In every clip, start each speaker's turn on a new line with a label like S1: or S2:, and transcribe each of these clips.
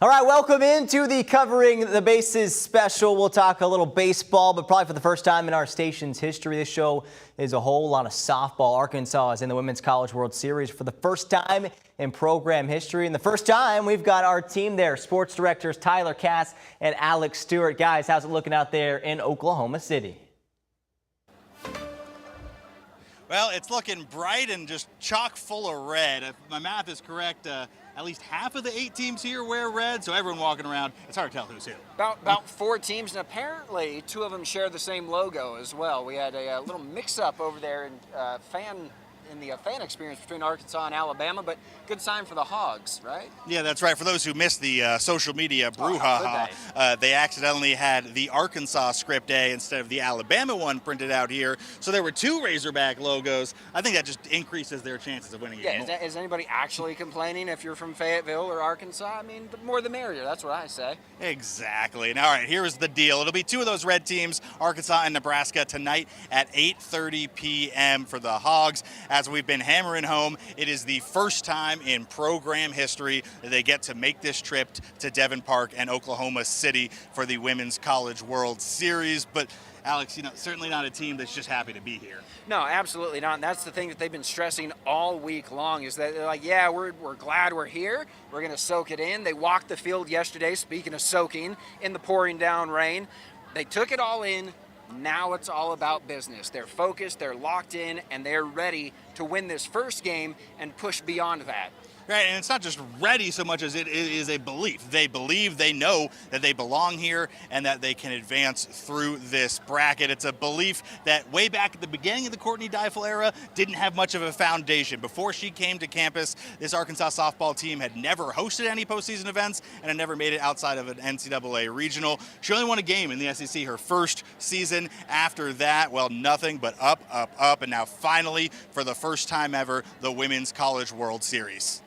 S1: All right, welcome into the Covering the Bases special. We'll talk a little baseball, but probably for the first time in our station's history, this show is a whole lot of softball. Arkansas is in the Women's College World Series for the first time in program history. And the first time we've got our team there, sports directors Tyler Cass and Alex Stewart. Guys, how's it looking out there in Oklahoma City?
S2: Well, it's looking bright and just chock full of red. If my math is correct, at least half of the 8 teams here wear red, so everyone walking around, it's hard to tell who's who.
S3: About 4 teams, and apparently 2 of them share the same logo as well. We had a little mix-up over there in the fan experience between Arkansas and Alabama, but good sign for the Hogs, right?
S2: Yeah, that's right. For those who missed the social media brouhaha, they accidentally had the Arkansas script A instead of the Alabama one printed out here. So there were 2 Razorback logos. I think that just increases their chances of winning a game.
S3: Is anybody actually complaining if you're from Fayetteville or Arkansas? I mean, the more the merrier, that's what I say.
S2: Exactly. And all right, here's the deal. It'll be 2 of those red teams, Arkansas and Nebraska, tonight at 8:30 p.m. for the Hogs. As we've been hammering home, it is the first time in program history that they get to make this trip to Devon Park and Oklahoma City for the Women's College World Series. But Alex, certainly not a team that's just happy to be here.
S3: No, absolutely not. And that's the thing that they've been stressing all week long is that they're like, yeah, we're glad we're here. We're going to soak it in. They walked the field yesterday, speaking of soaking, in the pouring down rain. They took it all in. Now it's all about business. They're focused, they're locked in, and they're ready to win this first game and push beyond that.
S2: Right, and it's not just ready so much as it is a belief. They believe, they know that they belong here and that they can advance through this bracket. It's a belief that way back at the beginning of the Courtney Deifel era didn't have much of a foundation. Before she came to campus, this Arkansas softball team had never hosted any postseason events and had never made it outside of an NCAA regional. She only won a game in the SEC her first season. After that, well, nothing but up, up, up, and now finally, for the first time ever, the Women's College World Series.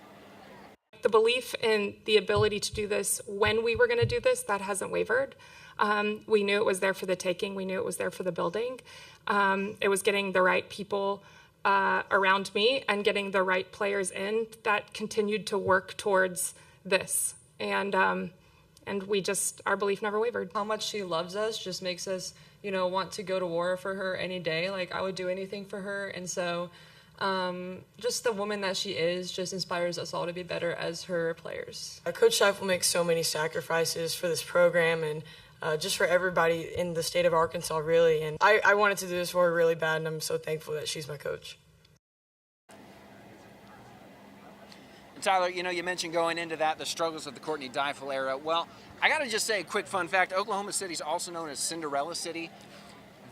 S4: The belief in the ability to do this when we were going to do this, that hasn't wavered. We knew it was there for the taking. We knew it was there for the building. It was getting the right people around me and getting the right players in that continued to work towards this. And we just, our belief never wavered.
S5: How much she loves us just makes us, want to go to war for her any day. Like, I would do anything for her. And so just the woman that she is just inspires us all to be better as her players.
S6: Coach Deifel makes so many sacrifices for this program and just for everybody in the state of Arkansas, really. And I wanted to do this for her really bad, and I'm so thankful that she's my coach.
S3: And Tyler, you mentioned going into that, the struggles of the Courtney Deifel era. Well, I got to just say a quick fun fact. Oklahoma City is also known as Cinderella City.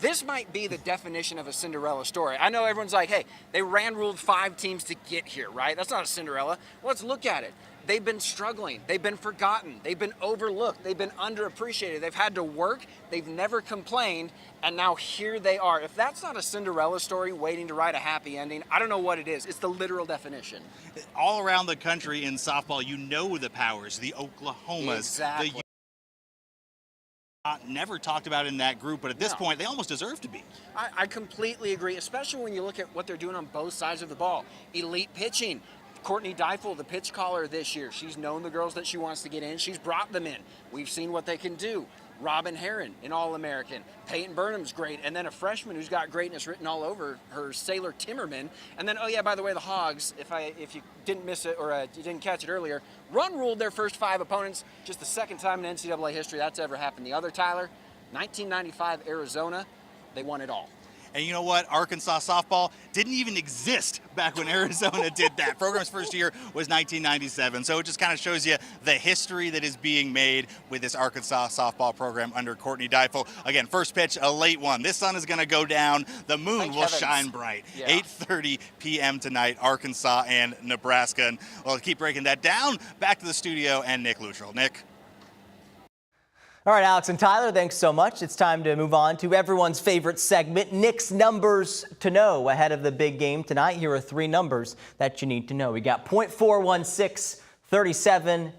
S3: This might be the definition of a Cinderella story. I know everyone's like, hey, they ruled 5 teams to get here, right? That's not a Cinderella. Well, let's look at it. They've been struggling. They've been forgotten. They've been overlooked. They've been underappreciated. They've had to work. They've never complained. And now here they are. If that's not a Cinderella story waiting to write a happy ending, I don't know what it is. It's the literal definition.
S2: All around the country in softball, the powers, the Oklahomas,
S3: exactly.
S2: the never talked about in that group, but at this point, they almost deserve to be.
S3: I completely agree, especially when you look at what they're doing on both sides of the ball. Elite pitching. Courtney Deifel, the pitch caller this year, she's known the girls that she wants to get in. She's brought them in. We've seen what they can do. Robin Herron, an All-American. Peyton Burnham's great. And then a freshman who's got greatness written all over her, Sailor Timmerman. And then, oh yeah, by the way, the Hogs, if you didn't miss it or you didn't catch it earlier, ruled their first 5 opponents. Just the second time in NCAA history that's ever happened. The other, Tyler, 1995 Arizona, they won it all.
S2: And you know what? Arkansas softball didn't even exist back when Arizona did that. Program's first year was 1997. So it just kind of shows you the history that is being made with this Arkansas softball program under Courtney Deifel. Again, first pitch, a late one. This sun is going to go down. The moon will shine bright. Yeah. 8:30 p.m. tonight, Arkansas and Nebraska. And we'll keep breaking that down. Back to the studio and Nick Luttrell. Nick.
S1: All right, Alex and Tyler, thanks so much. It's time to move on to everyone's favorite segment, Nick's Numbers to Know. Ahead of the big game tonight, here are 3 numbers that you need to know. We got .416, 37,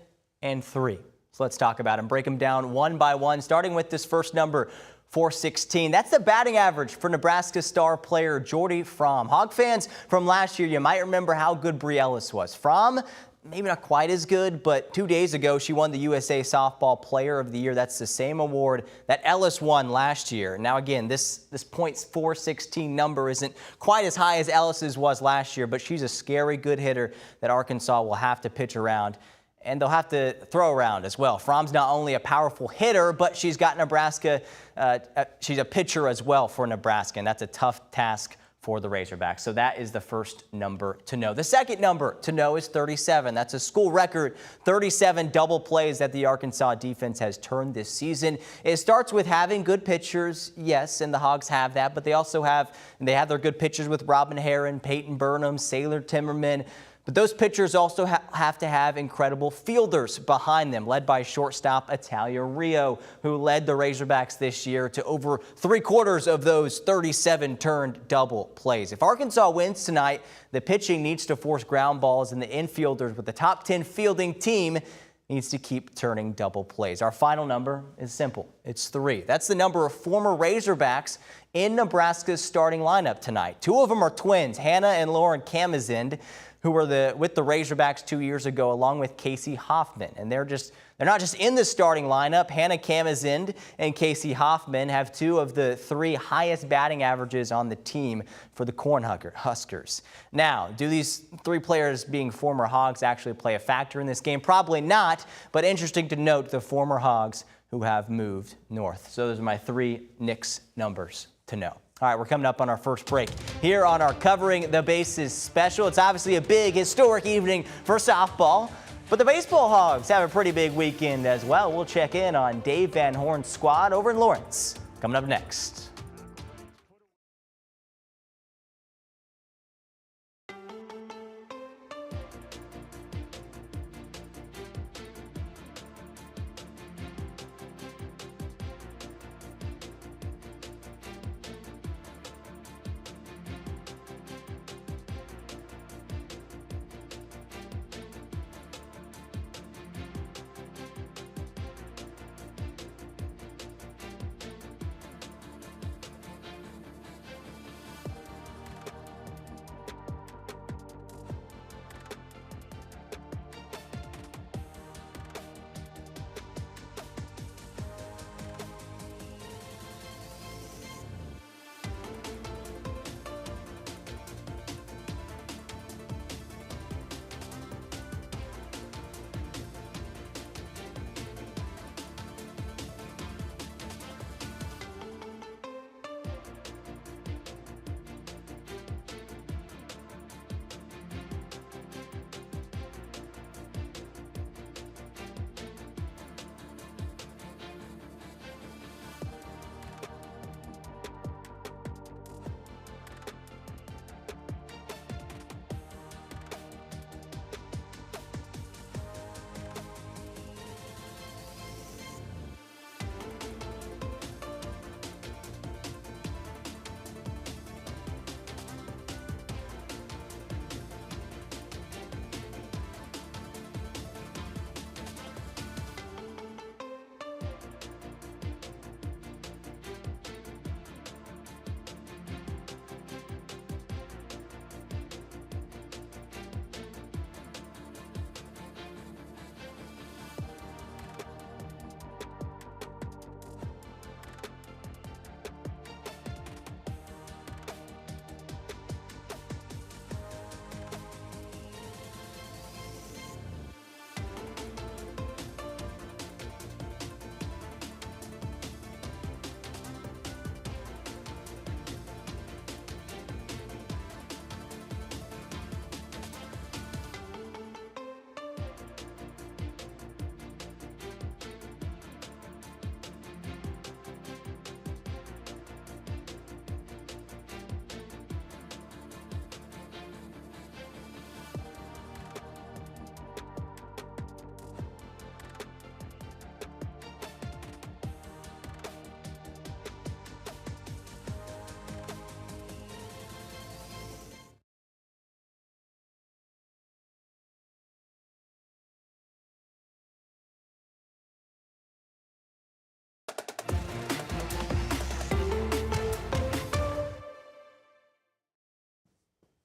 S1: and 3. So let's talk about them, break them down one by one, starting with this first number, .416. That's the batting average for Nebraska star player Jordy Fromm. Hog fans from last year, you might remember how good Brie Ellis was. Fromm maybe not quite as good, but 2 days ago she won the USA Softball Player of the Year. That's the same award that Ellis won last year. Now again, this .416 number isn't quite as high as Ellis's was last year, but she's a scary good hitter that Arkansas will have to pitch around. And they'll have to throw around as well. Fromm's not only a powerful hitter, but she's got Nebraska. She's a pitcher as well for Nebraska, and that's a tough task for the Razorbacks. So that is the first number to know. The second number to know is 37. That's a school record, 37 double plays that the Arkansas defense has turned this season. It starts with having good pitchers, yes, and the Hogs have that, but they also have their good pitchers with Robin Herron, Peyton Burnham, Sailor Timmerman. But those pitchers also have to have incredible fielders behind them, led by shortstop Italia Rio, who led the Razorbacks this year to over 3/4 of those 37 turned double plays. If Arkansas wins tonight, the pitching needs to force ground balls, and the infielders with the top 10 fielding team needs to keep turning double plays. Our final number is simple. It's 3. That's the number of former Razorbacks in Nebraska's starting lineup tonight. 2 of them are twins, Hannah and Lauren Kamazend, who were with the Razorbacks 2 years ago, along with Casey Hoffman. And they're not just in the starting lineup. Hannah Kamazend and Casey Hoffman have 2 of the 3 highest batting averages on the team for the Cornhuskers. Now, do these 3 players being former Hogs actually play a factor in this game? Probably not, but interesting to note the former Hogs who have moved north. So those are my 3 Knicks numbers to know. All right, we're coming up on our first break here on our Covering the Bases special. It's obviously a big, historic evening for softball, but the baseball Hogs have a pretty big weekend as well. We'll check in on Dave Van Horn's squad over in Lawrence. Coming up next.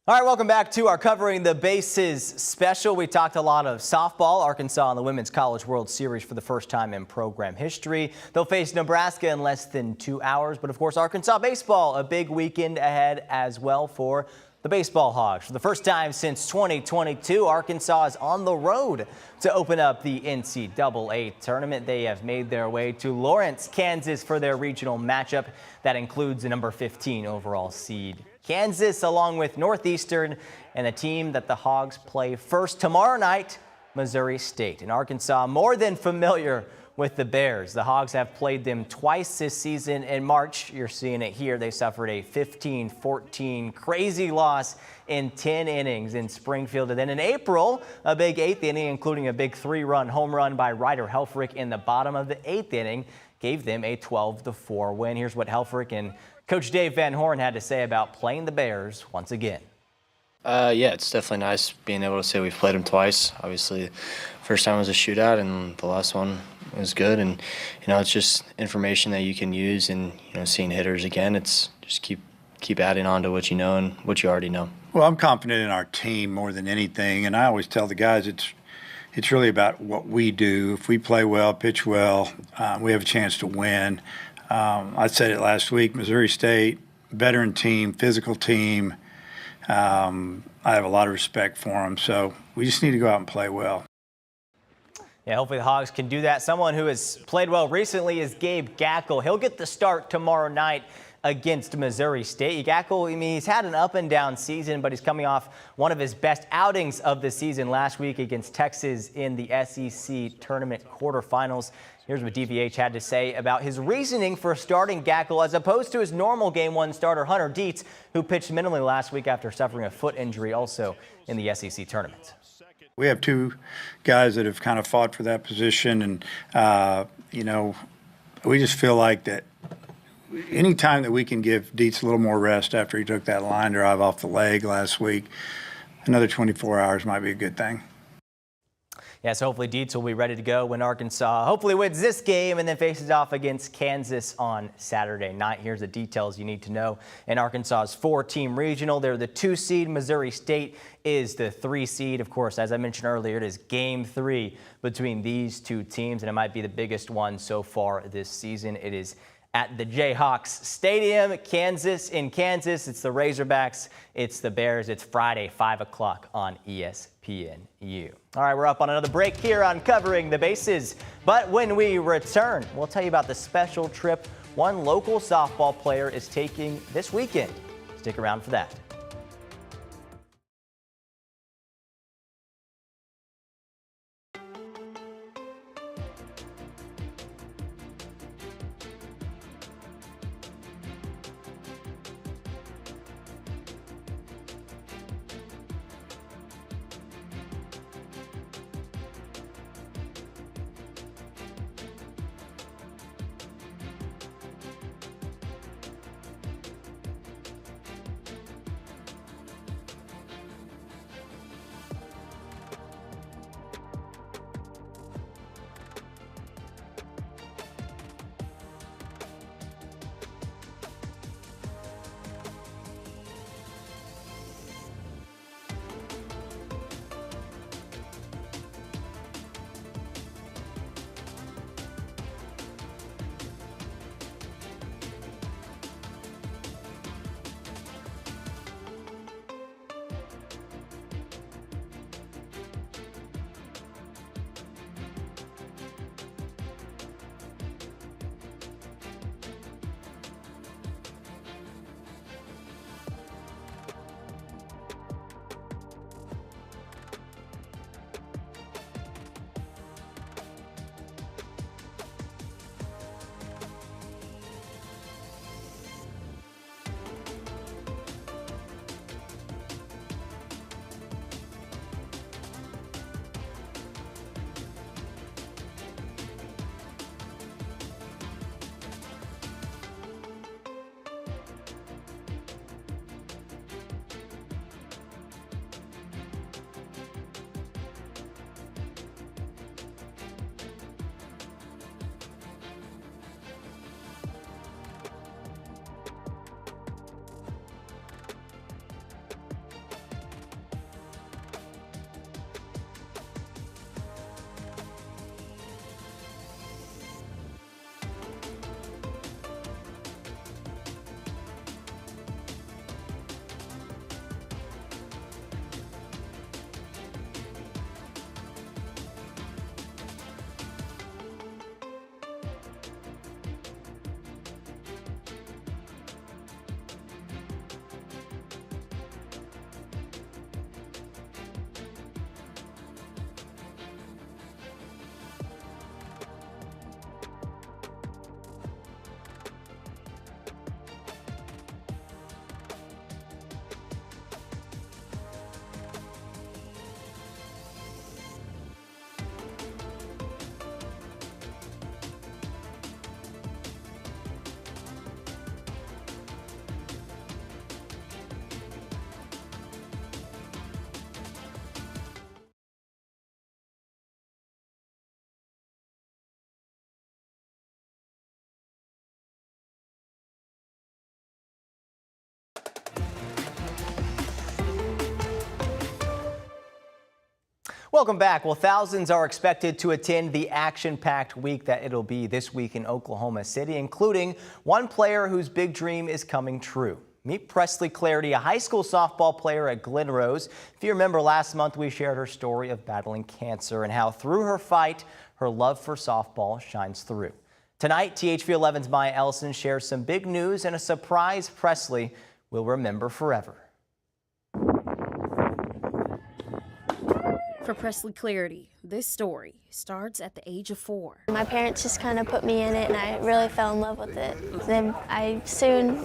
S1: All right, welcome back to our Covering the Bases special. We talked a lot of softball. Arkansas in the Women's College World Series for the first time in program history. They'll face Nebraska in less than 2 hours. But, of course, Arkansas baseball, a big weekend ahead as well for the baseball Hogs. For the first time since 2022, Arkansas is on the road to open up the NCAA tournament. They have made their way to Lawrence, Kansas for their regional matchup. That includes the number 15 overall seed Kansas, along with Northeastern, and the team that the Hogs play first tomorrow night, Missouri State. And Arkansas more than familiar with the Bears. The Hogs have played them twice this season. In March, you're seeing it here, they suffered a 15-14 crazy loss in 10 innings in Springfield. And then in April, a big 8th inning, including a big 3-run home run by Ryder Helfrich in the bottom of the 8th inning, gave them a 12-4 win. Here's what Helfrich and Coach Dave Van Horn had to say about playing the Bears once again.
S7: Yeah, it's definitely nice being able to say we've played them twice. Obviously, first time was a shootout, and the last one was good. And it's just information that you can use. And seeing hitters again, it's just keep adding on to what you know and what you already know.
S8: Well, I'm confident in our team more than anything, and I always tell the guys it's really about what we do. If we play well, pitch well, we have a chance to win. I said it last week, Missouri State, veteran team, physical team. I have a lot of respect for them, so we just need to go out and play well.
S1: Yeah, hopefully the Hogs can do that. Someone who has played well recently is Gabe Gackle. He'll get the start tomorrow night against Missouri State. Gackle, he's had an up and down season, but he's coming off one of his best outings of the season last week against Texas in the SEC tournament quarterfinals. Here's what DVH had to say about his reasoning for starting Gackle as opposed to his normal Game 1 starter Hunter Dietz, who pitched minimally last week after suffering a foot injury also in the SEC tournament.
S8: We have two guys that have kind of fought for that position, and, we just feel like that any time that we can give Dietz a little more rest after he took that line drive off the leg last week, another 24 hours might be a good thing.
S1: Yeah, so hopefully Dietz will be ready to go when Arkansas hopefully wins this game and then faces off against Kansas on Saturday night. Here's the details you need to know. In Arkansas's 4-team regional, they're the 2 seed. Missouri State is the 3 seed. Of course, as I mentioned earlier, it is Game 3 between these two teams, and it might be the biggest one so far this season. It is at the Jayhawks Stadium, in Kansas. It's the Razorbacks, it's the Bears. It's Friday, 5 o'clock on ESPNU. All right, we're up on another break here on Covering the Bases. But when we return, we'll tell you about the special trip one local softball player is taking this weekend. Stick around for that. Welcome back. Well, thousands are expected to attend the action-packed week that it'll be this week in Oklahoma City, including one player whose big dream is coming true. Meet Presley Clarity, a high school softball player at Glen Rose. If you remember, last month we shared her story of battling cancer and how through her fight, her love for softball shines through. Tonight, THV 11's Maya Ellison shares some big news and a surprise Presley will remember forever.
S9: For Presley Clarity, this story starts at the age of 4.
S10: My parents just kind of put me in it, and I really fell in love with it. Then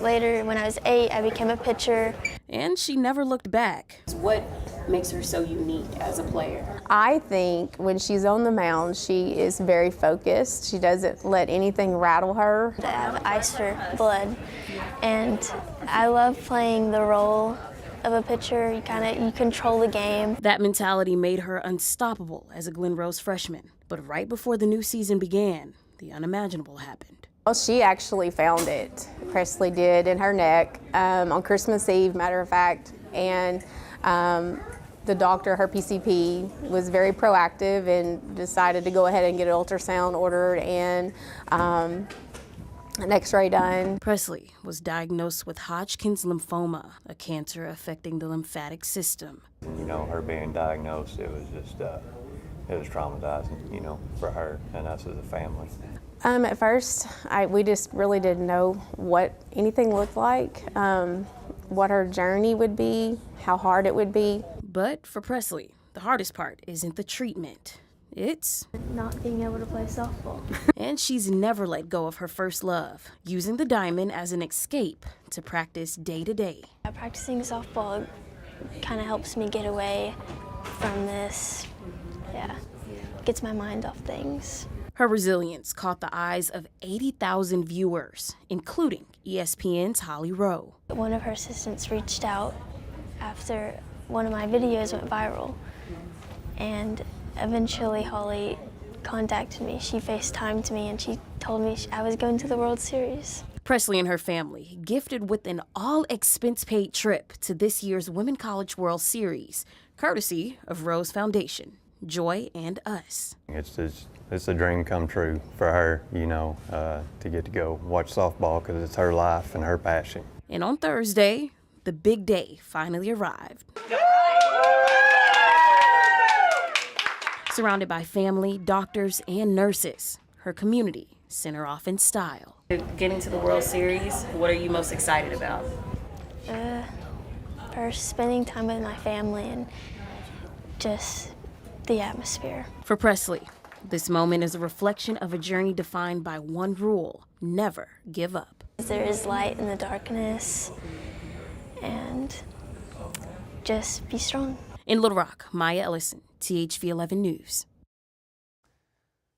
S10: later, when I was 8, I became a pitcher.
S9: And she never looked back. What makes her so unique as a player?
S11: I think when she's on the mound, she is very focused. She doesn't let anything rattle her.
S10: I have ice her blood, and I love playing the role of a pitcher. You control the game.
S9: That mentality made her unstoppable as a Glen Rose freshman. But right before the new season began, the unimaginable happened.
S11: Well, she actually found it. Presley did in her neck on Christmas Eve, matter of fact. And the doctor, her PCP, was very proactive and decided to go ahead and get an ultrasound ordered and an x-ray done.
S9: Presley was diagnosed with Hodgkin's lymphoma, a cancer affecting the lymphatic system.
S12: You know, her being diagnosed, it was just, it was traumatizing, you know, for her and us as a family.
S11: At first, we just really didn't know what anything looked like, what her journey would be, how hard it would be.
S9: But for Presley, the hardest part isn't the treatment. It's
S10: not being able to play softball.
S9: And she's never let go of her first love, using the diamond as an escape to practice day to day.
S10: Practicing softball kind of helps me get away from this. Yeah, gets my mind off things.
S9: Her resilience caught the eyes of 80,000 viewers, including ESPN's Holly Rowe.
S10: One of her assistants reached out after one of my videos went viral, and eventually Holly contacted me. She FaceTimed me and she told me I was going to the World Series.
S9: Presley and her family gifted with an all-expense-paid trip to this year's Women College World Series, courtesy of Rose Foundation, Joy and Us.
S12: It's a dream come true for her, you know, to get to go watch softball because it's her life and her passion.
S9: And on Thursday, the big day finally arrived. Surrounded by family, doctors, and nurses, her community sent her off in style. Getting to the World Series, what are you most excited about?
S10: First, spending time with my family and just the atmosphere.
S9: For Presley, this moment is a reflection of a journey defined by one rule: never give up.
S10: There is light in the darkness, and just be strong.
S9: In Little Rock, Maya Ellison, THV 11 News.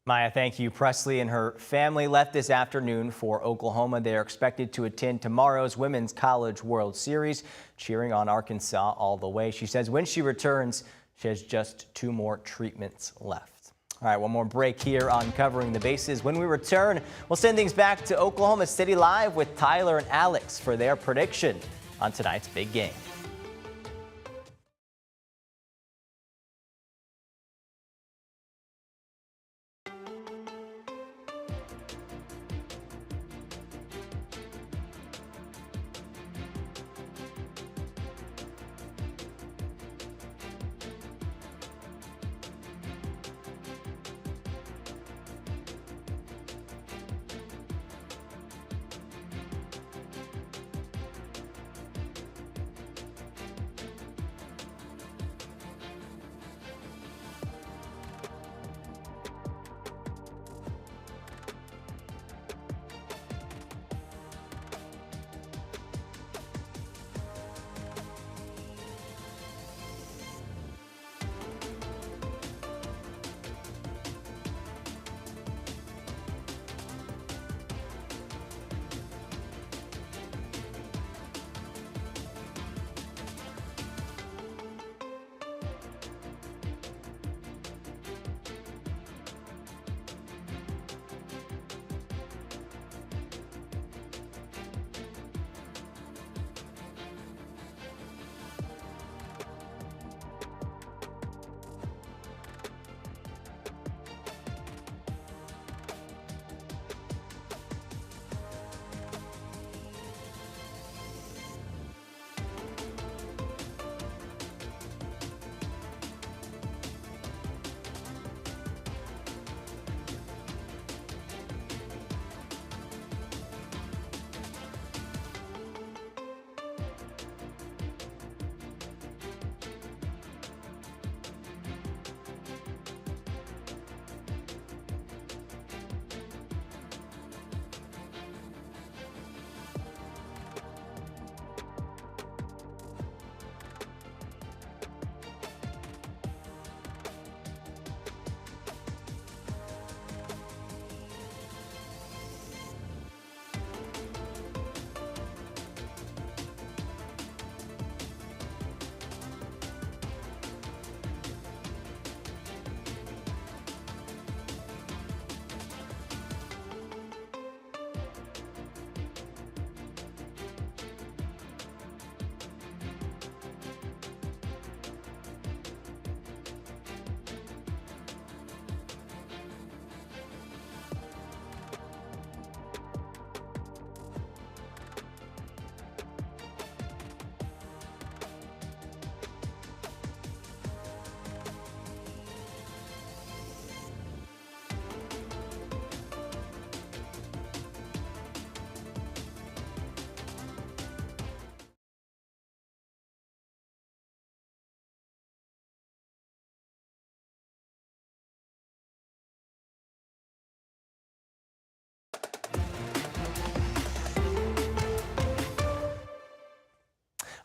S1: Maya, thank you. Presley and her family left this afternoon for Oklahoma. They are expected to attend tomorrow's Women's College World Series, cheering on Arkansas all the way. She says when she returns, she has just 2 more treatments left. All right, one more break here on Covering the Bases. When we return, we'll send things back to Oklahoma City Live with Tyler and Alex for their prediction on tonight's big game.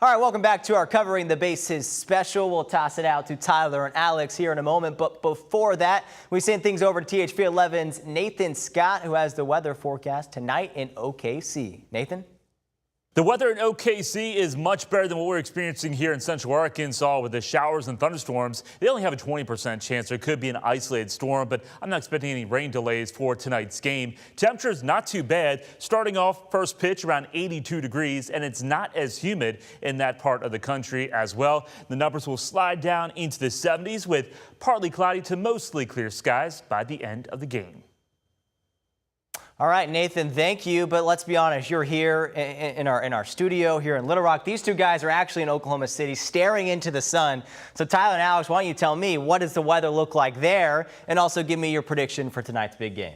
S1: All right, welcome back to our Covering the Bases special. We'll toss it out to Tyler and Alex here in a moment. But before that, we send things over to THV 11's Nathan Scott, who has the weather forecast tonight in OKC. Nathan?
S13: The weather in OKC is much better than what we're experiencing here in central Arkansas with the showers and thunderstorms. They only have a 20% chance there could be an isolated storm, but I'm not expecting any rain delays for tonight's game. Temperature's not too bad. Starting off first pitch around 82 degrees, and it's not as humid in that part of the country as well. The numbers will slide down into the 70s with partly cloudy to mostly clear skies by the end of the game.
S1: All right, Nathan, thank you. But let's be honest, you're here in our studio here in Little Rock. These two guys are actually in Oklahoma City staring into the sun. So Tyler and Alex, why don't you tell me, what does the weather look like there? And also give me your prediction for tonight's big game.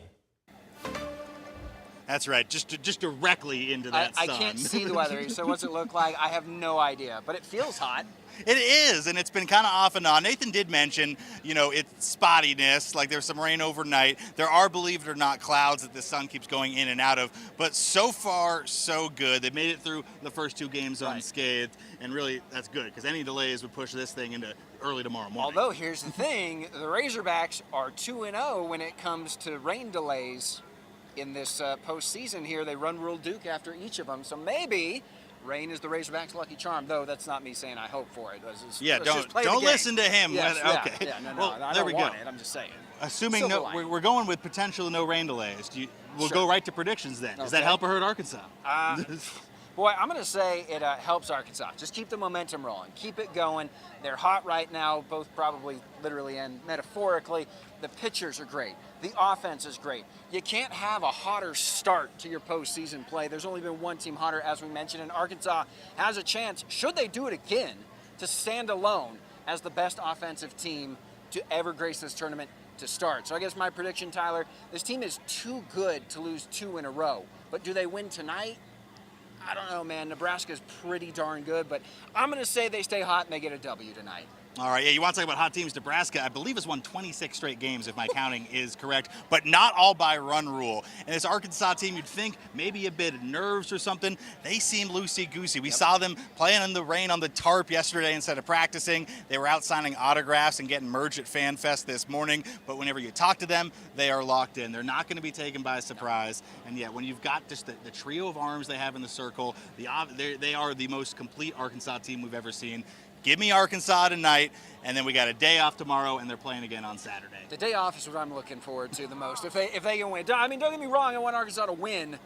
S2: That's right, just directly into that sun.
S3: I can't see the weather, so what's it look like? I have no idea, but it feels hot.
S2: It is, and it's been kind of off and on. Nathan did mention, it's spottiness, like there's some rain overnight. There are, believe it or not, clouds that the sun keeps going in and out of, but so far, so good. They made it through the first two games unscathed, and really, that's good, because any delays would push this thing into early tomorrow morning.
S3: Although, here's the thing, the Razorbacks are 2-0 when it comes to rain delays in this postseason here. They run Rule Duke after each of them, so maybe rain is the Razorbacks' lucky charm, though that's not me saying I hope for it.
S2: Don't listen to him.
S3: Yes,
S2: okay.
S3: I
S2: there
S3: don't
S2: we
S3: want
S2: go.
S3: it, I'm just saying.
S2: Assuming we're going with potential no rain delays. We'll go right to predictions then. Does that help or hurt Arkansas?
S3: Boy, I'm going to say it helps Arkansas. Just keep the momentum rolling. Keep it going. They're hot right now, both probably literally and metaphorically. The pitchers are great. The offense is great. You can't have a hotter start to your postseason play. There's only been one team hotter, as we mentioned, and Arkansas has a chance, should they do it again, to stand alone as the best offensive team to ever grace this tournament to start. So I guess my prediction, Tyler, this team is too good to lose 2 in a row. But do they win tonight? I don't know, man. Nebraska's pretty darn good, but I'm going to say they stay hot and they get a W tonight.
S2: All right, you want to talk about hot teams? Nebraska, I believe, has won 26 straight games, if my counting is correct, but not all by run rule. And this Arkansas team, you'd think maybe a bit of nerves or something. They seem loosey-goosey. We saw them playing in the rain on the tarp yesterday instead of practicing. They were out signing autographs and getting merged at FanFest this morning, but whenever you talk to them, they are locked in. They're not going to be taken by surprise. And yet, when you've got just the trio of arms they have in the circle, they are the most complete Arkansas team we've ever seen. Give me Arkansas tonight, and then we got a day off tomorrow, and they're playing again on Saturday.
S3: The day off is what I'm looking forward to the most. If they can win. I mean, don't get me wrong, I want Arkansas to win,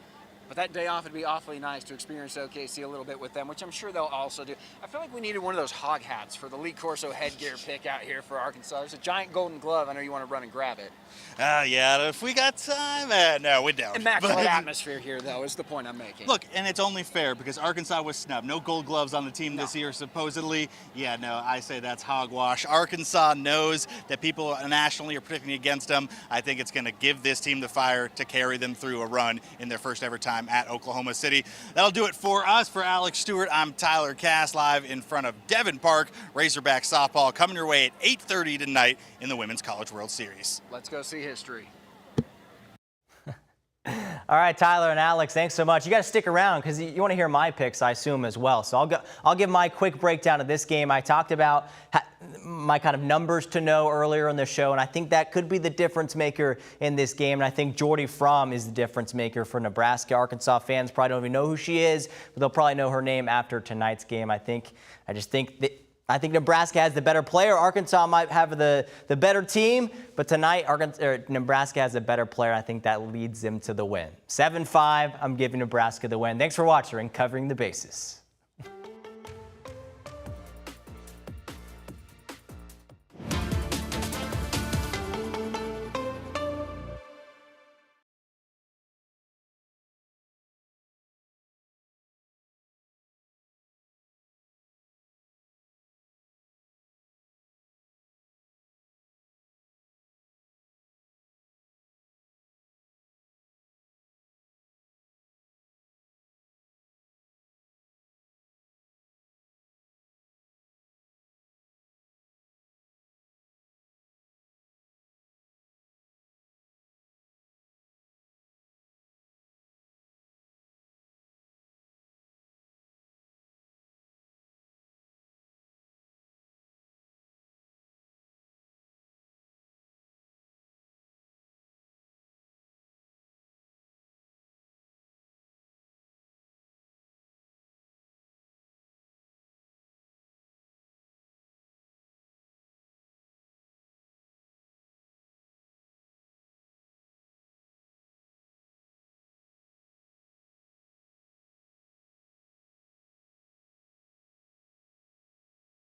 S3: but that day off would be awfully nice to experience OKC a little bit with them, which I'm sure they'll also do. I feel like we needed one of those hog hats for the Lee Corso headgear pick out here for Arkansas. There's a giant golden glove. I know you want to run and grab it.
S2: Yeah, if we got time. No, we don't.
S3: Immaculate atmosphere here, though, is the point I'm making.
S2: Look, and it's only fair because Arkansas was snubbed. No gold gloves on the team this year, supposedly. Yeah, no, I say that's hogwash. Arkansas knows that people nationally are predicting against them. I think it's going to give this team the fire to carry them through a run in their first ever time at Oklahoma City. That'll do it for us. For Alex Stewart, I'm Tyler Cass, live in front of Devon Park. Razorback softball coming your way at 8:30 tonight in the Women's College World Series.
S3: Let's go see history.
S1: All right, Tyler and Alex, thanks so much. You got to stick around because you want to hear my picks, I assume, as well. So I'll give my quick breakdown of this game. I talked about my kind of numbers to know earlier in the show, and I think that could be the difference maker in this game. And I think Jordy Fromm is the difference maker for Nebraska. Arkansas fans probably don't even know who she is, but they'll probably know her name after tonight's game. I think Nebraska has the better player. Arkansas might have the better team, but tonight Nebraska has a better player. I think that leads them to the win. 7-5, I'm giving Nebraska the win. Thanks for watching and Covering the Bases.